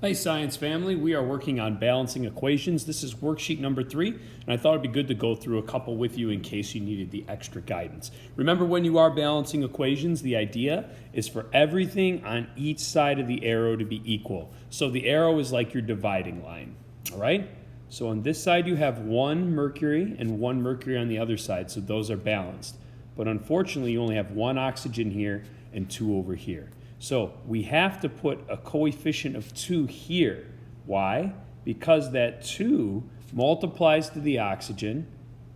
Hey Science family, we are working on balancing equations. This is worksheet number 3, and I thought it'd be good to go through a couple with you in case you needed the extra guidance. Remember, when you are balancing equations, the idea is for everything on each side of the arrow to be equal. So the arrow is like your dividing line, all right? So on this side you have 1 mercury and 1 mercury on the other side, so those are balanced. But unfortunately you only have 1 oxygen here and 2 over here. So we have to put a coefficient of 2 here. Why? Because that 2 multiplies to the oxygen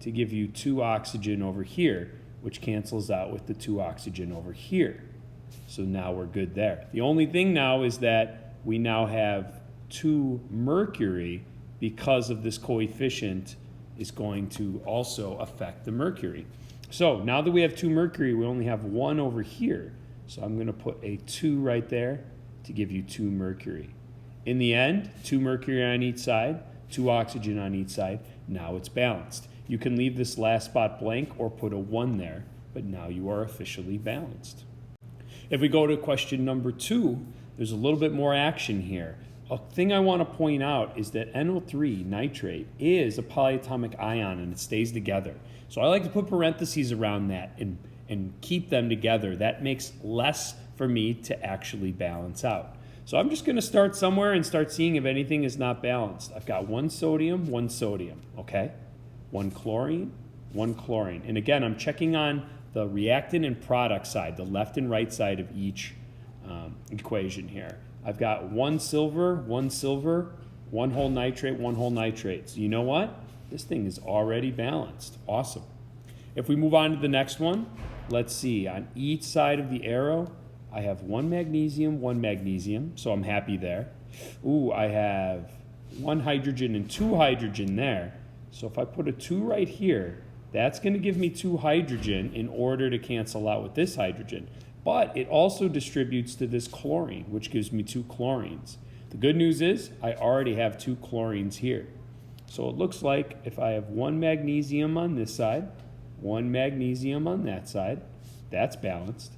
to give you 2 oxygen over here, which cancels out with the 2 oxygen over here. So now we're good there. The only thing now is that we now have 2 mercury because of this coefficient is going to also affect the mercury. So now that we have 2 mercury, we only have 1 over here. So I'm going to put a 2 right there to give you 2 mercury. In the end, 2 mercury on each side, 2 oxygen on each side. Now it's balanced. You can leave this last spot blank or put a 1 there, but now you are officially balanced. If we go to question number 2, there's a little bit more action here. A thing I want to point out is that NO3, nitrate, is a polyatomic ion and it stays together. So I like to put parentheses around that and keep them together. That makes less for me to actually balance out. So I'm just going to start somewhere and start seeing if anything is not balanced. I've got 1 sodium, okay? 1 chlorine, 1 chlorine. And again, I'm checking on the reactant and product side, the left and right side of each equation here. I've got 1 silver, 1 silver, 1 whole nitrate, 1 whole nitrate. So you know what? This thing is already balanced. Awesome. If we move on to the next one, let's see. On each side of the arrow, I have 1 magnesium, so I'm happy there. Ooh, I have 1 hydrogen and 2 hydrogen there. So if I put a 2 right here, that's going to give me 2 hydrogen in order to cancel out with this hydrogen. But it also distributes to this chlorine, which gives me 2 chlorines. The good news is I already have 2 chlorines here. So it looks like if I have 1 magnesium on this side, 1 magnesium on that side, that's balanced.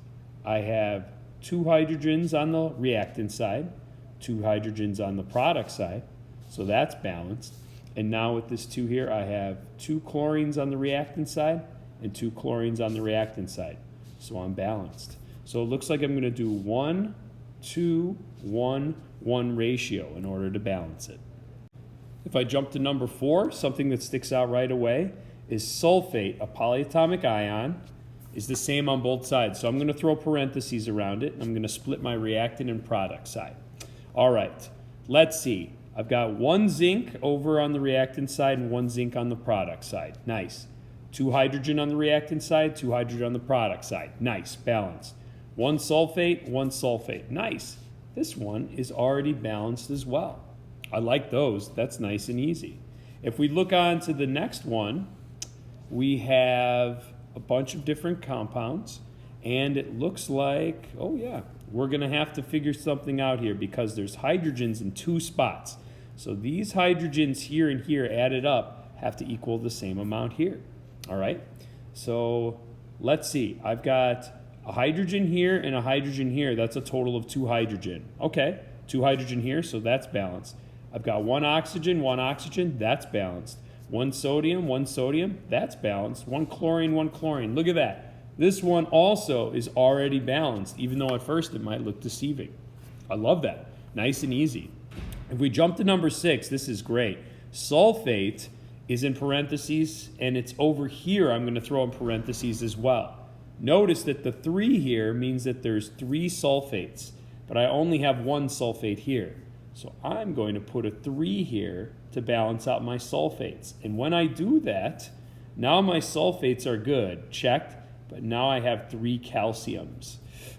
I have 2 hydrogens on the reactant side, 2 hydrogens on the product side, so that's balanced. And now with this 2 here, I have 2 chlorines on the reactant side and 2 chlorines on the reactant side, so I'm balanced. So it looks like I'm going to do 1, 2, 1, 1 ratio in order to balance it. If I jump to number 4, something that sticks out right away is sulfate, a polyatomic ion, is the same on both sides. So I'm going to throw parentheses around it, and I'm going to split my reactant and product side. All right, let's see. I've got 1 zinc over on the reactant side and 1 zinc on the product side. Nice. 2 hydrogen on the reactant side, 2 hydrogen on the product side. Nice, balanced. 1 sulfate, 1 sulfate. Nice. This one is already balanced as well. I like those. That's nice and easy. If we look on to the next one, we have a bunch of different compounds, and it looks like, oh yeah, we're going to have to figure something out here because there's hydrogens in 2 spots. So these hydrogens here and here added up have to equal the same amount here. All right, so let's see. I've got a hydrogen here and a hydrogen here. That's a total of 2 hydrogen. Okay, 2 hydrogen here, so that's balanced. I've got 1 oxygen, that's balanced. 1 sodium, that's balanced. 1 chlorine. Look at that. This one also is already balanced, even though at first it might look deceiving. I love that. Nice and easy. If we jump to number 6, this is great. Sulfate is in parentheses, and it's over here. I'm going to throw in parentheses as well. Notice that the 3 here means that there's 3 sulfates, but I only have 1 sulfate here. So I'm going to put a 3 here to balance out my sulfates. And when I do that, now my sulfates are good, checked, but now I have 3 calciums.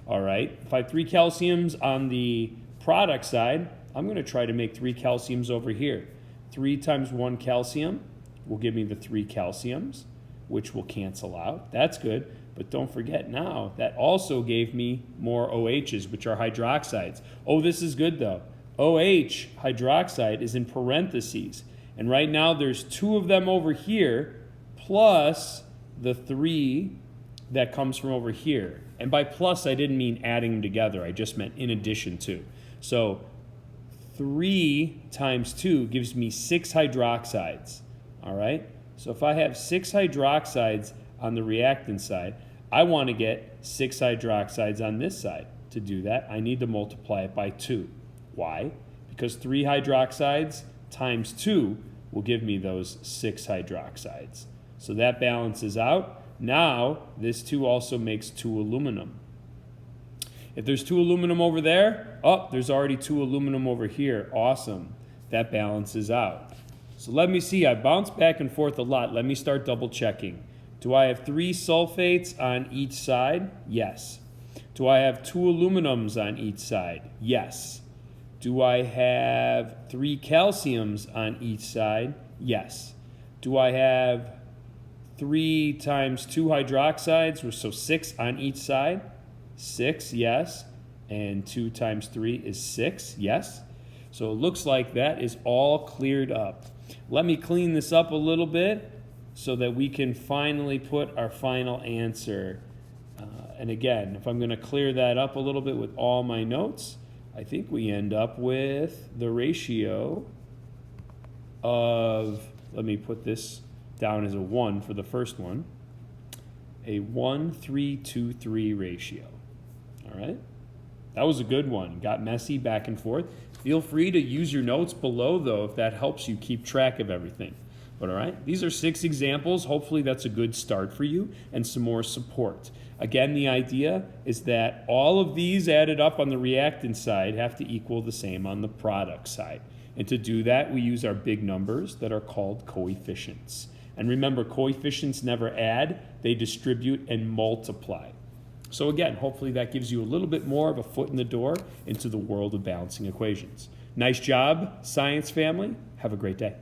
All right, if I have 3 calciums on the product side, I'm going to try to make 3 calciums over here. 3 times 1 calcium will give me the 3 calciums, which will cancel out. That's good, but don't forget now, that also gave me more OHs, which are hydroxides. Oh, this is good though. OH, hydroxide, is in parentheses. And right now there's 2 of them over here, plus the 3 that comes from over here. And by plus, I didn't mean adding them together. I just meant in addition to. So 3 times 2 gives me 6 hydroxides, all right? So if I have 6 hydroxides on the reactant side, I want to get 6 hydroxides on this side. To do that, I need to multiply it by 2. Why? Because 3 hydroxides times 2 will give me those 6 hydroxides. So that balances out. Now, this 2 also makes 2 aluminum. If there's 2 aluminum over there, oh, there's already 2 aluminum over here. Awesome. That balances out. So let me see. I bounced back and forth a lot. Let me start double checking. Do I have 3 sulfates on each side? Yes. Do I have 2 aluminums on each side? Yes. Do I have 3 calciums on each side? Yes. Do I have 3 times 2 hydroxides, so 6 on each side? 6, yes. And 2 times 3 is 6, yes. So it looks like that is all cleared up. Let me clean this up a little bit so that we can finally put our final answer. And again, if I'm going to clear that up a little bit with all my notes, I think we end up with the ratio of, let me put this down as a 1 for the first one, a 1:3:2:3 ratio. All right? That was a good one. Got messy back and forth. Feel free to use your notes below, though, if that helps you keep track of everything. But all right, these are 6 examples. Hopefully that's a good start for you and some more support. Again, the idea is that all of these added up on the reactant side have to equal the same on the product side. And to do that, we use our big numbers that are called coefficients. And remember, coefficients never add, they distribute and multiply. So again, hopefully that gives you a little bit more of a foot in the door into the world of balancing equations. Nice job, science family. Have a great day.